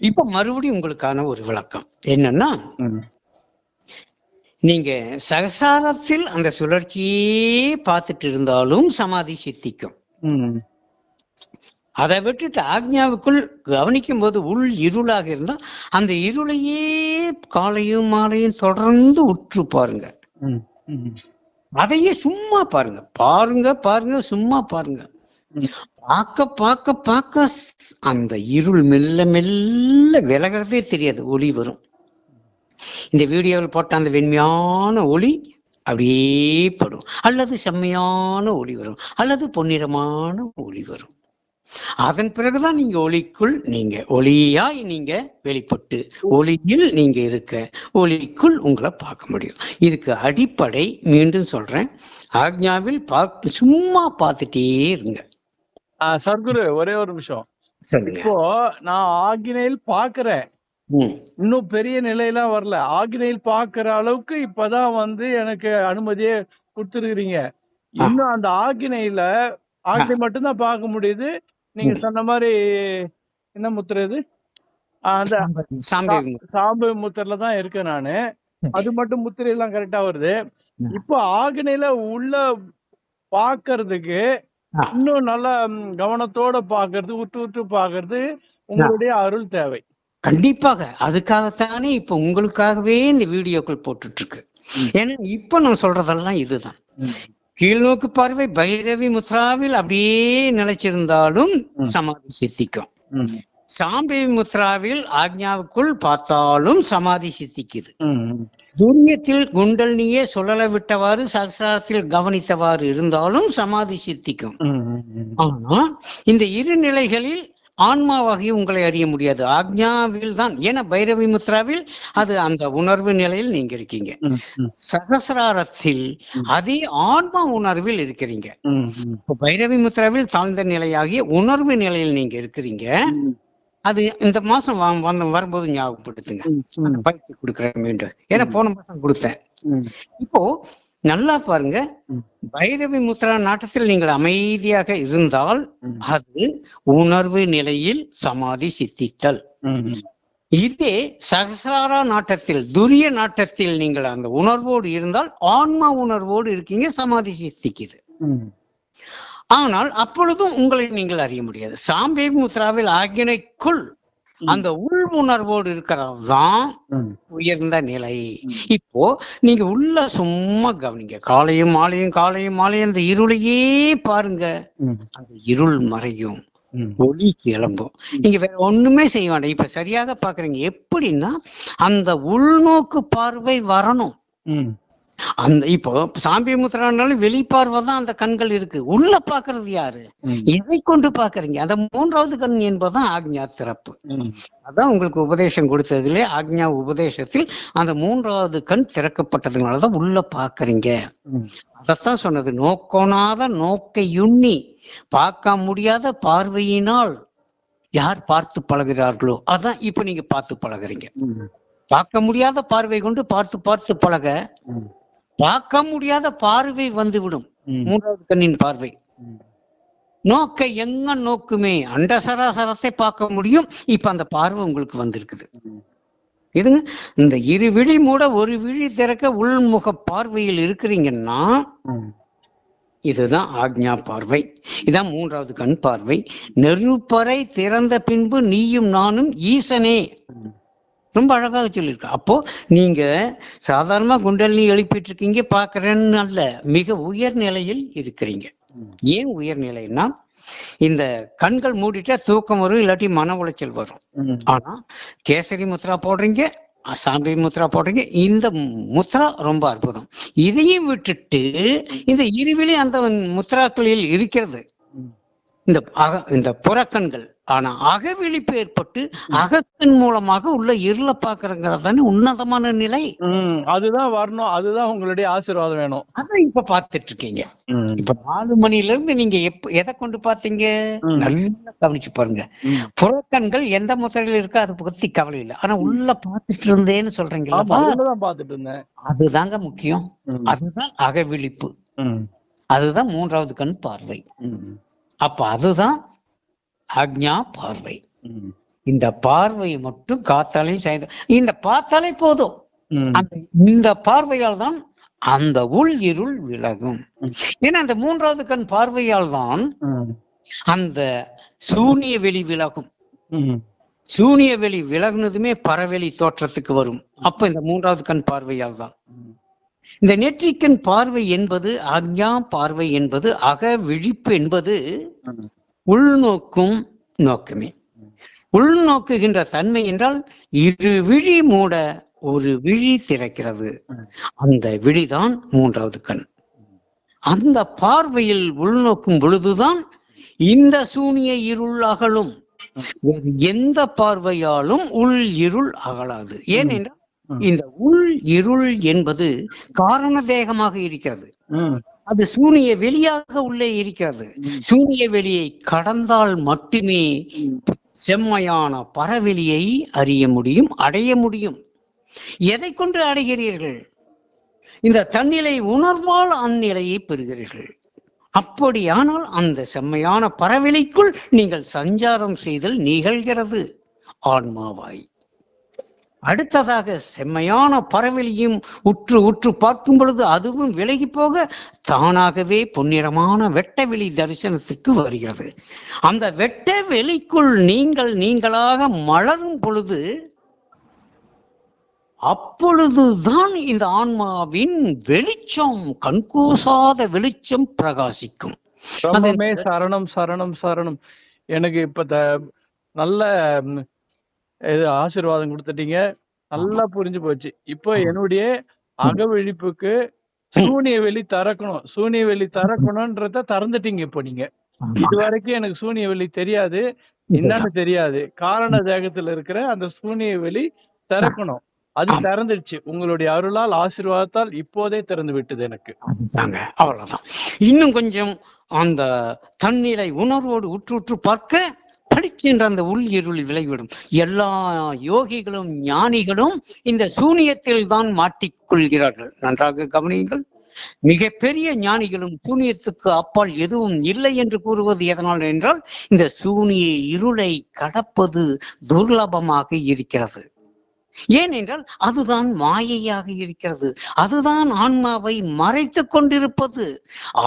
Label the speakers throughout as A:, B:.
A: இப்ப மறுபடியும் உங்களுக்கான ஒரு விளக்கம் என்னன்னா, நீங்க சகசாரத்தில் அந்த சுழற்சியே பார்த்துட்டு இருந்தாலும் சமாதி சித்திக்கும். அதை விட்டுட்டு ஆக்ஞாவுக்குள் கவனிக்கும் போது உள் இருளாக இருந்தா அந்த இருளையே காலையும் மாலையும் தொடர்ந்து உற்று பாருங்க. அதையே சும்மா பாருங்க பாருங்க பாருங்க சும்மா பாருங்க. பார்க்க பார்க்க பார்க்க அந்த இருள் மெல்ல மெல்ல விலகிறதே தெரியாது, ஒளி வரும். இந்த வீடியோவில் போட்ட அந்த வெண்மையான ஒளி அப்படியே படும், அல்லது செம்மையான ஒளி வரும், அல்லது பொன்னிறமான ஒளி வரும். அதன் பிறகுதான் நீங்க ஒளிக்குள் நீங்க ஒளியாய் நீங்க வெளிப்பட்டு ஒளியில் நீங்க இருக்க ஒளிக்குள் உங்களை பார்க்க முடியும். இதுக்கு அடிப்படை மீண்டும் சொல்றேன், ஆக்ஞாவில் சும்மா பார்த்துட்டே இருங்க.
B: சர்க்குரு ஒரே ஒரு நிமிஷம். இப்போ நான் ஆக்ஞையில் பாக்குறேன், இன்னும் பெரிய நிலையெல்லாம் வரல. ஆக்ஞையில் பாக்குற அளவுக்கு இப்பதான் எனக்கு அனுமதியே கொடுத்துருக்கீங்க. இன்னும் அந்த ஆக்ஞையில ஆக்ஞை மட்டும்தான் பார்க்க முடியுது. நீங்க சொன்ன மாதிரி என்ன முத்திரை இது, அந்த சாம்பு முத்திரையில தான் இருக்கேன் நானு. அது மட்டும் முத்திரை எல்லாம் கரெக்டா வருது. இப்போ ஆக்ஞையில உள்ள பாக்குறதுக்கு இன்னும் நல்ல கவனத்தோட பாக்குறது, உற்று உற்று பாக்குறது உங்களுடைய அருள் தேவை.
A: கண்டிப்பாக அதுக்காகத்தானே இப்ப உங்களுக்காகவே இந்த வீடியோக்கள் போட்டுட்டு இருக்கு. ஏன்னா இப்ப நான் சொல்றதெல்லாம் இதுதான். கீழ்நோக்கு பார்வை பைரவி முத்ராவில் அப்படியே நிலைச்சிருந்தாலும் சமாதி சித்திக்கும். சாம்பவி முத்ராவில் ஆக்ஞாவுக்குள் பார்த்தாலும் சமாதி சித்திக்குது. துரியத்தில் குண்டல்னியே சுழல விட்டவாறு சகசாரத்தில் கவனித்தவாறு இருந்தாலும் சமாதி சித்திக்கும். ஆனா இந்த இரு நிலைகளில் ஆன்மாவாகி உங்களை அறிய முடியாது, ஆக்ஞாவில் தான். ஏன்னா பைரவி முத்ராவில் அது அந்த உணர்வு நிலையில் நீங்க இருக்கீங்க, சகசிராரத்தில் அதே ஆன்மா உணர்வில் இருக்கிறீங்க. இப்போ பைரவி முத்ராவில் தாழ்ந்த நிலையாகிய உணர்வு நிலையில் நீங்க இருக்கிறீங்க. அது இந்த மாசம் வரும்போது ஞாபகப்படுத்துங்க, அந்த பயிற்சி கொடுக்குறேன் மீண்டும். ஏன்னா போன மாசம் கொடுத்தேன். இப்போ நல்லா பாருங்க, பைரவி முத்ரா நாட்டத்தில் நீங்கள் அமைதியாக இருந்தால் அது உணர்வு நிலையில் சமாதி சித்தித்தல். இதே சகசிராரா நாட்டத்தில் துரிய நாட்டத்தில் நீங்கள் அந்த உணர்வோடு இருந்தால் ஆன்மா உணர்வோடு இருக்கீங்க, சமாதி சித்திக்குது. ஆனால் அப்பொழுதும் உங்களை நீங்கள் அறிய முடியாது. சாம்பவி முத்ராவில் ஆக்ஞைக்குள் அந்த உள் உணர்வோடு இருக்கிறதுதான் உயர்ந்த நிலை. இப்போ நீங்க உள்ள சும்மா கவனிங்க, காலையும் மாலையும் காலையும் மாலையும் அந்த இருளையே பாருங்க. அந்த இருள் மறையும், ஒளி கிளம்பும். நீங்க வேற ஒண்ணுமே செய்ய வேண்டாம். இப்ப சரியாக பாக்குறீங்க. எப்படின்னா அந்த உள்நோக்கு பார்வை வரணும். அந்த இப்போ சாம்பவி முத்ரானாலும் வெளிப்பார்வை தான் அந்த கண்கள் இருக்கு. உள்ள பாக்குறது யாரு, எதை கொண்டு பாக்குறீங்க? அந்த மூன்றாவது கண் என்பதுதான் ஆக்ஞா திறப்பு. அதான் உங்களுக்கு உபதேசம் கொடுத்ததுலே ஆக்ஞா உபதேசத்தில் அந்த மூன்றாவது கண் திறக்கப்பட்டதுனாலதான் உள்ள பாக்குறீங்க. அதத்தான் சொன்னது, நோக்கோனாத நோக்கையுண்ணி பார்க்க முடியாத பார்வையினால் யார் பார்த்து பழகிறார்களோ அதான் இப்ப நீங்க பார்த்து பழகுறீங்க. பார்க்க முடியாத பார்வை கொண்டு பார்த்து பார்த்து பழக பார்க்க முடியாத பார்வை வந்துவிடும், மூன்றாவது கண்ணின் பார்வை. நோக்க எங்க நோக்குமே அண்ட சராசரத்தை பார்க்க முடியும். இப்ப அந்த பார்வை உங்களுக்கு வந்திருக்குது. இதுங்க இந்த இரு விழி மூட ஒரு விழி திறக்க உள்முக பார்வையில் இருக்கிறீங்கன்னா இதுதான் ஆக்ஞா பார்வை. இதான் மூன்றாவது கண் பார்வை. நெருப்பறை திறந்த பின்பு நீயும் நானும் ஈசனே, ரொம்ப அழகாக சொல்லியிருக்க. அப்போ நீங்க சாதாரணமா குண்டலினி எழுப்பிட்டு இருக்கீங்க பாக்குறேன்னு அல்ல, மிக உயர் நிலையில் இருக்கிறீங்க. ஏன் உயர் நிலைன்னா இந்த கண்கள் மூடிட்டா தூக்கம் வரும், இல்லாட்டி மன உளைச்சல் வரும். ஆனா கேசரி முத்ரா போடுறீங்க, சாம்பவி முத்ரா போடுறீங்க, இந்த முத்ரா ரொம்ப அற்புதம். இதையும் விட்டுட்டு இந்த இருவிலே அந்த முத்ராக்களில் இருக்கிறது இந்த புறக்கண்கள். ஆனா அகவிழிப்பு ஏற்பட்டு அகத்தின் மூலமாக உள்ள இருள பாக்குறங்கிறது தானே உன்னதமான நிலை.
B: அதுதான் வரணும், அதுதான் உங்களுடைய ஆசீர்வாதம் வேணும்.
A: அதான் இப்ப பாத்துட்டு இருக்கீங்க. இப்ப 4 மணில இருந்து நீங்க எதை கொண்டு பாத்தீங்க நல்லா கவனிச்சு பாருங்க. புறக்கண்கள் எந்த முத்திரையில இருக்கோ அதை பத்தி கவலை இல்லை, ஆனா உள்ள பாத்துட்டு இருந்தேன்னு சொல்றீங்களா,
B: பாத்துட்டு இருந்தேன்.
A: அதுதாங்க முக்கியம். அதுதான் அகவிழிப்பு, அதுதான் மூன்றாவது கண் பார்வை. அப்ப அதுதான் ஆக்ஞா பார்வை. இந்த பார்வையை மட்டும் காத்தாலே சாய்ந்த இந்த பார்த்தாலே போதும். இந்த பார்வையால் தான் அந்த உள் இருள் விலகும். ஏன்னா அந்த 3வது கண் பார்வையால் தான் அந்த சூனிய வெளி விலகும். சூனிய வெளி விலகுனதுமே பரவெளி தோற்றத்துக்கு வரும். அப்ப இந்த 3வது கண் பார்வையால் தான். இந்த நெற்றிக்கண் பார்வை என்பது ஆக்ஞா பார்வை என்பது அக விழிப்பு என்பது உள்நோக்கும் நோக்கமே. உள்நோக்குகின்ற தன்மை என்றால் இரு விழி மூட ஒரு விழி திறக்கிறது. அந்த விழிதான் 3வது கண். அந்த பார்வையில் உள்நோக்கும் பொழுதுதான் இந்த சூனிய இருள் அகலும். எந்த பார்வையாலும் உள் இருள் அகலாது. ஏனென்றால் இந்த உள் இருள் என்பது காரண தேகமாக இருக்கிறது. அது சூனிய வெளியாக உள்ளே இருக்கிறது. சூனிய வெளியை கடந்தால் மட்டுமே செம்மையான பரவெளியை அறிய முடியும், அடைய முடியும். எதை கொண்டு அடைகிறீர்கள்? இந்த தன்னிலை உணர்வால் அந்நிலையை பெறுகிறீர்கள். அப்படியானால் அந்த செம்மையான பரவெளிக்குள் நீங்கள் சஞ்சாரம் செய்தல் நிகழ்கிறது ஆன்மாவாய். அடுத்ததாக செம்மையான பரவெளியும் உற்று உற்று பார்க்கும் பொழுது அதுவும் விலகி போக தானாகவே பொன்னிறமான வெட்டவெளி தரிசனத்துக்கு வருகிறது. அந்த வெட்ட வெளிக்குள் நீங்களாக மலரும் பொழுது அப்பொழுதுதான் இந்த ஆன்மாவின் வெளிச்சம், கண்கூசாத வெளிச்சம் பிரகாசிக்கும்.
B: சரணம் சரணம் சரணம். எனக்கு இப்ப நல்ல ஆசீர்வாதம் கொடுத்துட்டீங்க. நல்லா புரிஞ்சு போச்சு. இப்போ என்னுடைய அகவிழிப்புக்கு சூனிய வெளி திறக்கணும். சூனிய வெளி திறக்கணும்ன்றத திறந்துட்டீங்க. இப்போ நீங்க இது வரைக்கும் எனக்கு சூனிய வெளி தெரியாது, என்னன்னு தெரியாது. காரண தேகத்துல இருக்கிற அந்த சூனிய வெளி திறக்கணும். அது திறந்துடுச்சு. உங்களுடைய அருளால், ஆசீர்வாதத்தால் இப்போதே திறந்து விட்டது எனக்கு.
A: அவ்வளவுதான். இன்னும் கொஞ்சம் அந்த தன்னிலை உணர்வோடு உற்று உற்று பார்க்க படிக்கின்ற அந்த உள் இருள் விலகிவிடும். எல்லா யோகிகளும் ஞானிகளும் இந்த சூனியத்தில் தான் மாட்டிக்கொள்கிறார்கள். நன்றாக கவனியுங்கள். மிக பெரிய ஞானிகளும் சூனியத்துக்கு அப்பால் எதுவும் இல்லை என்று கூறுவது எதனால் என்றால் இந்த சூனிய இருளை கடப்பது துர்லபமாக இருக்கிறது. ஏனென்றால் அதுதான் மாயையாக இருக்கிறது. அதுதான் ஆன்மாவை மறைத்து கொண்டிருப்பது.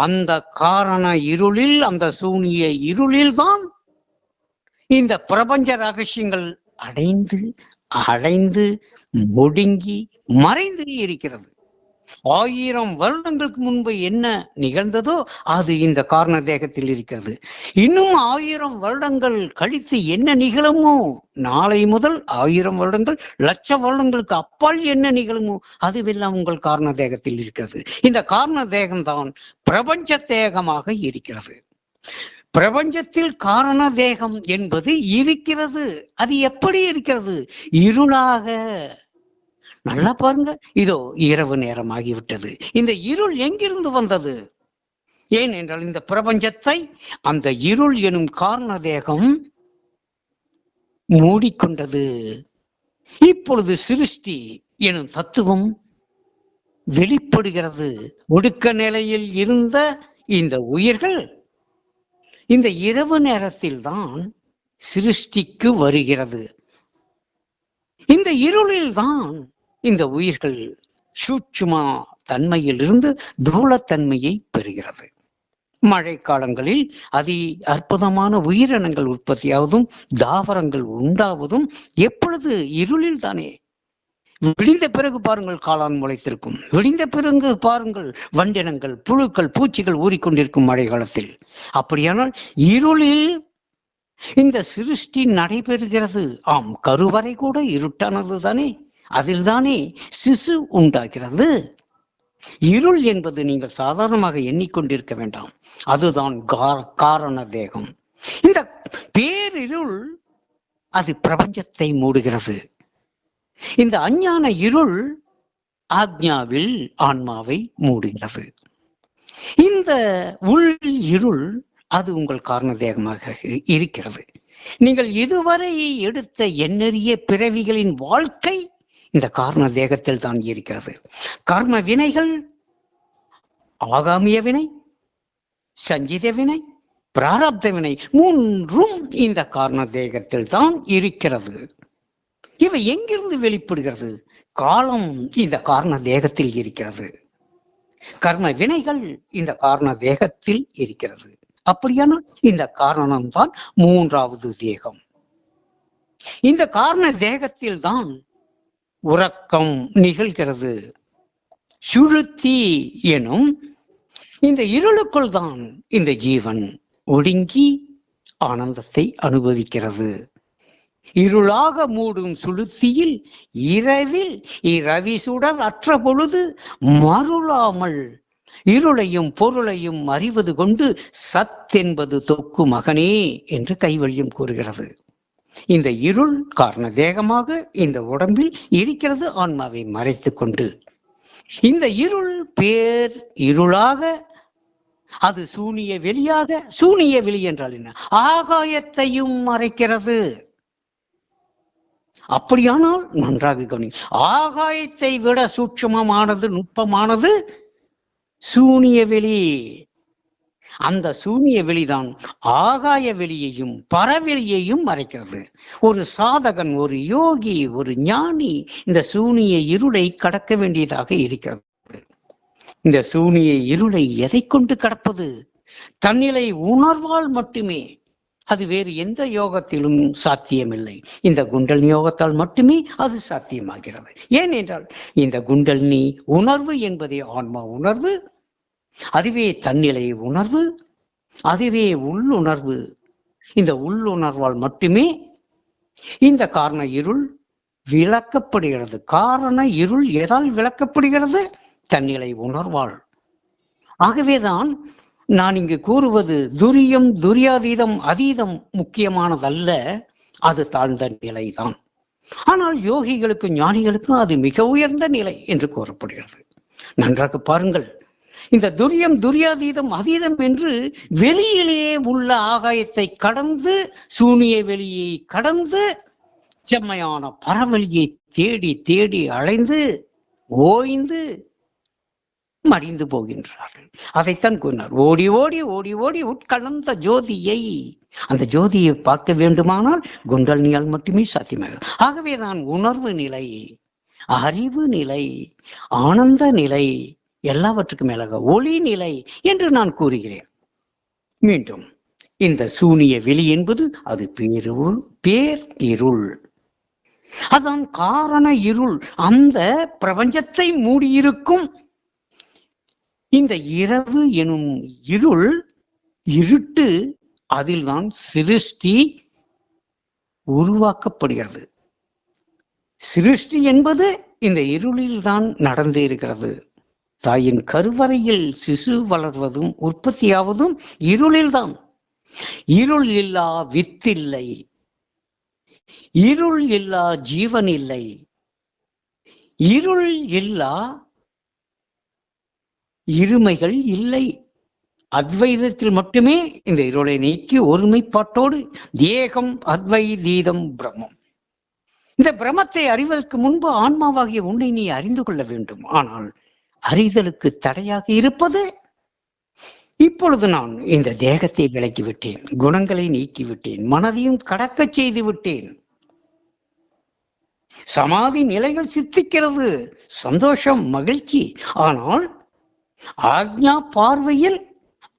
A: அந்த காரண இருளில், அந்த சூனிய இருளில் தான் இந்த பிரபஞ்ச ரகசியங்கள் அடைந்து முடுங்கி மறைந்து இருக்கிறது. 1000 வருடங்களுக்கு முன்பு என்ன நிகழ்ந்ததோ அது இந்த காரண தேகத்தில் இருக்கிறது. இன்னும் 1000 வருடங்கள் கழித்து என்ன நிகழுமோ, நாளை முதல் 1000 வருடங்கள், 1,00,000 வருடங்களுக்கு அப்பால் என்ன நிகழுமோ அதுவெல்லாம் உங்கள் காரண தேகத்தில் இருக்கிறது. இந்த காரண தேகம்தான் பிரபஞ்ச தேகமாக இருக்கிறது. பிரபஞ்சத்தில் காரண தேகம் என்பது இருக்கிறது. அது எப்படி இருக்கிறது? இருளாக. நல்லா பாருங்க. இதோ இரவு நேரம் ஆகிவிட்டது. இந்த இருள் எங்கிருந்து வந்தது? ஏனென்றால் இந்த பிரபஞ்சத்தை அந்த இருள் எனும் காரண தேகம் மூடிக்கொண்டது. இப்பொழுது சிருஷ்டி எனும் தத்துவம் வெளிப்படுகிறது. ஒடுக்க நிலையில் இருந்த இந்த உயிர்கள் இந்த இரவு நேரத்தில் தான் சிருஷ்டிக்கு வருகிறது. இந்த இருளில் தான் இந்த உயிர்கள் சூட்சுமா தன்மையிலிருந்து தூளத்தன்மையை பெறுகிறது. மழை காலங்களில் அதி அற்புதமான உயிரினங்கள் உற்பத்தியாவதும் தாவரங்கள் உண்டாவதும் எப்பொழுது? இருளில் தானே. விடிந்த பிறகு பாருங்கள், காளான் முளைத்திருக்கும். விடிந்த பிறகு பாருங்கள், வண்டினங்கள், புழுக்கள், பூச்சிகள் ஊறிக்கொண்டிருக்கும் மழை காலத்தில். அப்படியானால் இருளில் இந்த சிருஷ்டி நடைபெறுகிறது. ஆம், கருவறை கூட இருட்டானது தானே. அதில் தானே சிசு உண்டாகிறது. இருள் என்பது நீங்கள் சாதாரணமாக எண்ணிக்கொண்டிருக்க வேண்டாம். அதுதான் காரண தேகம். இந்த பேரிருள் அது பிரபஞ்சத்தை மூடுகிறது. இந்த அஞ்ஞான இருள் ஆக்ஞாவில் ஆன்மாவை மூடுகிறது. இந்த உள் இருள் அது உங்கள் காரண தேகமாக இருக்கிறது. நீங்கள் இதுவரை எடுத்த எண்ணறிய பிறவிகளின் வாழ்க்கை இந்த காரண தேகத்தில் தான் இருக்கிறது. கர்ம வினைகள், ஆகாமிய வினை, சஞ்சித வினை, பிராரப்த வினை மூன்றும் இந்த காரண தேகத்தில் தான் இருக்கிறது. இவை எங்கிருந்து வெளிப்படுகிறது? காலம் இந்த காரண தேகத்தில் இருக்கிறது. கர்ம வினைகள் இந்த காரண தேகத்தில் இருக்கிறது. அப்படியானால் இந்த காரணம்தான் மூன்றாவது தேகம். இந்த காரண தேகத்தில் தான் உறக்கம் நிகழ்கிறது. சுழுத்தி எனும் இந்த இருளுக்குள் தான் இந்த ஜீவன் ஒடுங்கி ஆனந்தத்தை அனுபவிக்கிறது. இருளாக மூடும் சுளுத்தியில் இரவில் இரவி சுடர் அற்ற பொழுது மருளாமல் இருளையும் பொருளையும் அறிவது கொண்டு சத் என்பது தொக்கு மகனே என்று கைவல்யம் கூறுகிறது. இந்த இருள் காரண தேகமாக இந்த உடம்பில் இருக்கிறது, ஆன்மாவை மறைத்து கொண்டு. இந்த இருள் பேர் இருளாக, அது சூனிய வெளியாக, சூனிய வெளி என்றால் என்ன? ஆகாயத்தையும் மறைக்கிறது. அப்படியானால் நன்றாக கவனி, ஆகாயத்தை விட சூட்சமமானது, நுட்பமானது சூனிய வெளி. அந்த சூனிய வெளிதான் ஆகாய வெளியையும் பரவெளியையும் மறைக்கிறது. ஒரு சாதகன், ஒரு யோகி, ஒரு ஞானி இந்த சூனிய இருளை கடக்க வேண்டியதாக இருக்கிறது. இந்த சூனிய இருளை எதை கொண்டு கடப்பது? தன்னிலை உணர்வால் மட்டுமே. அது வேறு எந்த யோகத்திலும் சாத்தியமில்லை. இந்த குண்டலினி யோகத்தால் மட்டுமே அது சாத்தியமாகிறது. ஏனென்றால் இந்த குண்டலினி உணர்வு என்பதே ஆன்மா உணர்வு, அதுவே தன்னிலை உணர்வு, அதுவே உள்ளுணர்வு. இந்த உள்ளுணர்வால் மட்டுமே இந்த காரண இருள் விளக்கப்படுகிறது. காரண இருள் எதால் விளக்கப்படுகிறது? தன்னிலை உணர்வால். ஆகவேதான் நான் இங்கு கூறுவது துரியம், துரியாதீதம், அதீதம் முக்கியமானதல்ல, அது தாழ்ந்த நிலைதான். ஆனால் யோகிகளுக்கும் ஞானிகளுக்கும் அது மிக உயர்ந்த நிலை என்று கூறப்படுகிறது. நன்றாக பாருங்கள், இந்த துரியம், துரியாதீதம், அதீதம் என்று வெளியிலேயே உள்ள ஆகாயத்தை கடந்து, சூனிய வெளியை கடந்து, செம்மையான பரவெளியை தேடி தேடி அலைந்து ஓய்ந்து மடிந்து போகின்றார்கள். அதைத்தான் கூறினார், ஓடி ஓடி ஓடி ஓடி உட்கலந்த ஜோதியை. அந்த ஜோதியை பார்க்க வேண்டுமானால் குண்டலினியால் மட்டுமே சாத்தியமாகும். ஆகவேதான் உணர்வு நிலை, அறிவு நிலை, ஆனந்த நிலை, எல்லாவற்றுக்கும் மேலாக ஒளி நிலை என்று நான் கூறுகிறேன். மீண்டும் இந்த சூனிய வெளி என்பது அது பேர் இருள். அதான் காரண இருள். அந்த பிரபஞ்சத்தை மூடியிருக்கும் இந்த இரவு எனும் இருள், இருட்டு, அதில் தான் சிருஷ்டி உருவாக்கப்படுகிறது. சிருஷ்டி என்பது இந்த இருளில் தான் நடந்தே இருக்கிறது. தாயின் கருவறையில் சிசு வளர்வதும் உற்பத்தியாவதும் இருளில்தான். இருள் இல்லா வித்தில்லை, இருள் இல்லா ஜீவன் இல்லை, இருள் இல்லா இருமைகள் இல்லை. அத்வைதத்தில் மட்டுமே இந்த இருளை நீக்கி ஒருமைப்பாட்டோடு ஏகம் அத்வைதீதம் பிரம்மம். இந்த பிரம்மத்தை அறிவதற்கு முன்பு ஆன்மாவாகிய உன்னை நீ அறிந்து கொள்ள வேண்டும். ஆனால் அறிதலுக்கு தடையாக இருப்பது, இப்பொழுது நான் இந்த தேகத்தை விலக்கிவிட்டேன், குணங்களை நீக்கிவிட்டேன், மனதையும் கடக்க செய்து விட்டேன். சமாதி நிலைகள் சித்திக்கிறது, சந்தோஷம், மகிழ்ச்சி. ஆனால் ஆக்ஞா பார்வையில்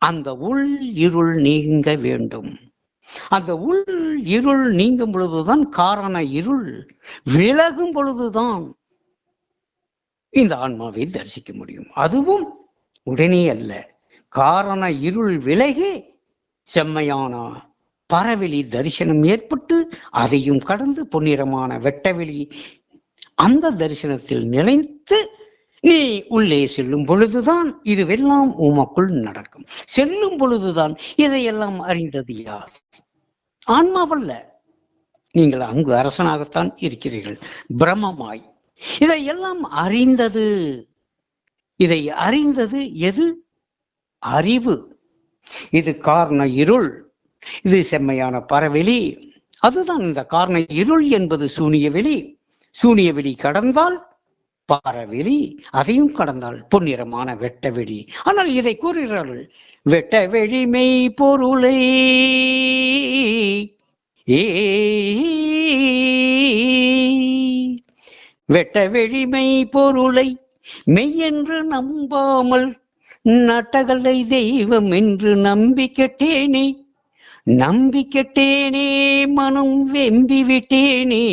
A: அந்த உள் இருள் நீங்க வேண்டும். அந்த உள் இருள் நீங்கும் பொழுதுதான், காரண இருள் விலகும் பொழுதுதான் இந்த ஆன்மாவை தரிசிக்க முடியும். அதுவும் உடனே அல்ல. காரண இருள் விலகி செம்மையான பரவெளி தரிசனம் ஏற்பட்டு அதையும் கடந்து பொன்னிறமான வெட்டவெளி, அந்த தரிசனத்தில் நிலைத்து நீ உள்ளே செல்லும் பொழுதுதான் இதுவெல்லாம் உமக்குள் நடக்கும். செல்லும் பொழுதுதான் இதையெல்லாம் அறிந்தது யார்? ஆன்மாவல்ல. நீங்கள் அங்கு அரசனாகத்தான் இருக்கிறீர்கள், பிரம்மமாய். இதையெல்லாம் அறிந்தது, இதை அறிந்தது எது? அறிவு. இது காரண இருள், இது செம்மையான பரவெளி. அதுதான் இந்த காரண இருள் என்பது சூனிய வெளி. சூனிய வெளி கடந்தால் பறவெளி, அதையும் கடந்தால் பொன்னிறமான வெட்ட வெளி. ஆனால் இதை கூறுகிறார்கள், வெட்ட வெளி மெய் பொருளை வெட்ட வெளிமை பொருளை மெய்யென்று நம்பாமல் நட்டகலை தெய்வம் என்று நம்பிக்கட்டேனே மனம் வெம்பி விட்டேனே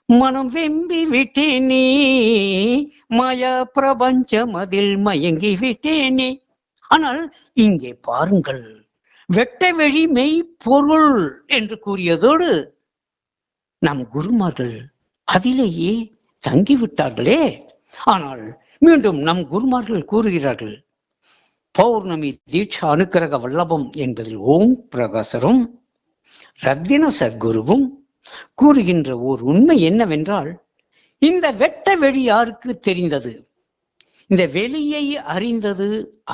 A: மனம் வெம்பி விட்டேனே மாயா பிரபஞ்சம் அதில் மயங்கி விட்டேனே. ஆனால் இங்கே பாருங்கள், வெட்ட வெளி மெய் பொருள் என்று கூறியதோடு நம் குருமார்கள் அதிலேயே தங்கிவிட்டார்களே. ஆனால் மீண்டும் நம் குருமார்கள் கூறுகிறார்கள், பௌர்ணமி தீட்சா அனுக்கிரக வல்லபம் என்பதில் ஓம் பிரகாசரும் ரத்தின சத்குருவும் கூறுகின்ற ஓர் உண்மை என்னவென்றால், இந்த வெட்ட வெளி யாருக்கு தெரிந்தது? இந்த வெளியை அறிந்தது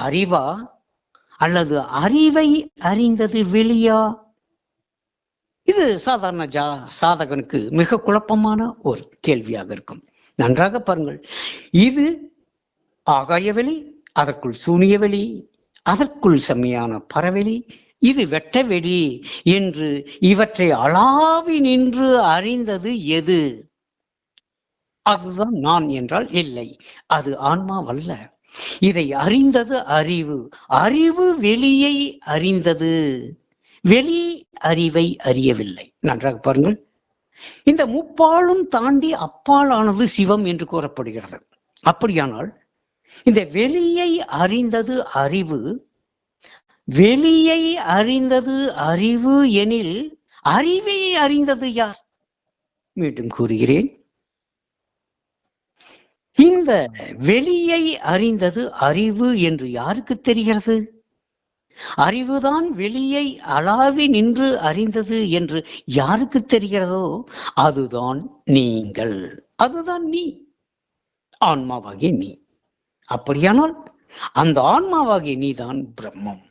A: அறிவா அல்லது அறிவை அறிந்தது வெளியா? இது சாதாரண சாதகனுக்கு மிக குழப்பமான ஒரு கேள்வியாக இருக்கும். நன்றாக பாருங்கள், இது ஆகாய வெளி, அதற்குள் சூனிய வெளி, அதற்குள் செம்மையான பரவெளி, இது வெட்ட வெளி என்று இவற்றை அளாவி நின்று அறிந்தது எது? அதுதான் நான் என்றால் இல்லை, அது ஆன்மாவல்ல. இதை அறிந்தது அறிவு. அறிவு வெளியை அறிந்தது, வெளி அறிவை அறியவில்லை. நன்றாக பாருங்கள், இந்த முப்பாலும் தாண்டி அப்பாலானது சிவம் என்று கூறப்படுகிறது. அப்படியானால் இந்த வெளியை அறிந்தது அறிவு, வெளியை அறிந்தது அறிவு எனில் அறிவை அறிந்தது யார்? மீண்டும் கூறுகிறேன், இந்த வெளியை அறிந்தது அறிவு என்று யாருக்கு தெரிகிறது? அறிவுதான் வெளியை அளாவி நின்று அறிந்தது என்று யாருக்கு தெரிகிறதோ அதுதான் நீங்கள், அதுதான் நீ, ஆன்மாவாகிய நீ. அப்படியானால் அந்த ஆன்மாவாகிய நீதான் பிரம்மம்.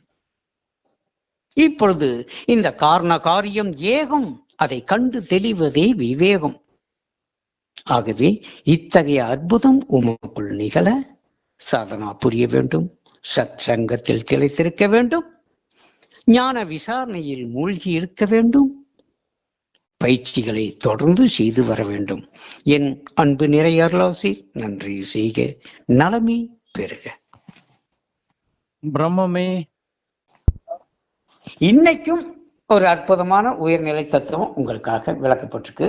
A: இப்பொழுது இந்த காரண காரியம் ஏகம், அதை கண்டு தெளிவதே விவேகம். ஆகவே இத்தகைய அற்புதம் உமக்குள் நிகழ சாதனா புரிய வேண்டும், சத் சங்கத்தில் திளைத்திருக்க வேண்டும், ஞான விசாரணையில் மூழ்கி இருக்க வேண்டும், பயிற்சிகளை தொடர்ந்து செய்து வர வேண்டும். என் அன்பு நிறை அருளாசி, நன்றி செய்க, நலமே பெறுக.
B: பிரம்மமே.
A: இன்னைக்கும் ஒரு அற்புதமான உயர்நிலை தத்துவம் உங்களுக்காக விளக்கப்பட்டிருக்கு.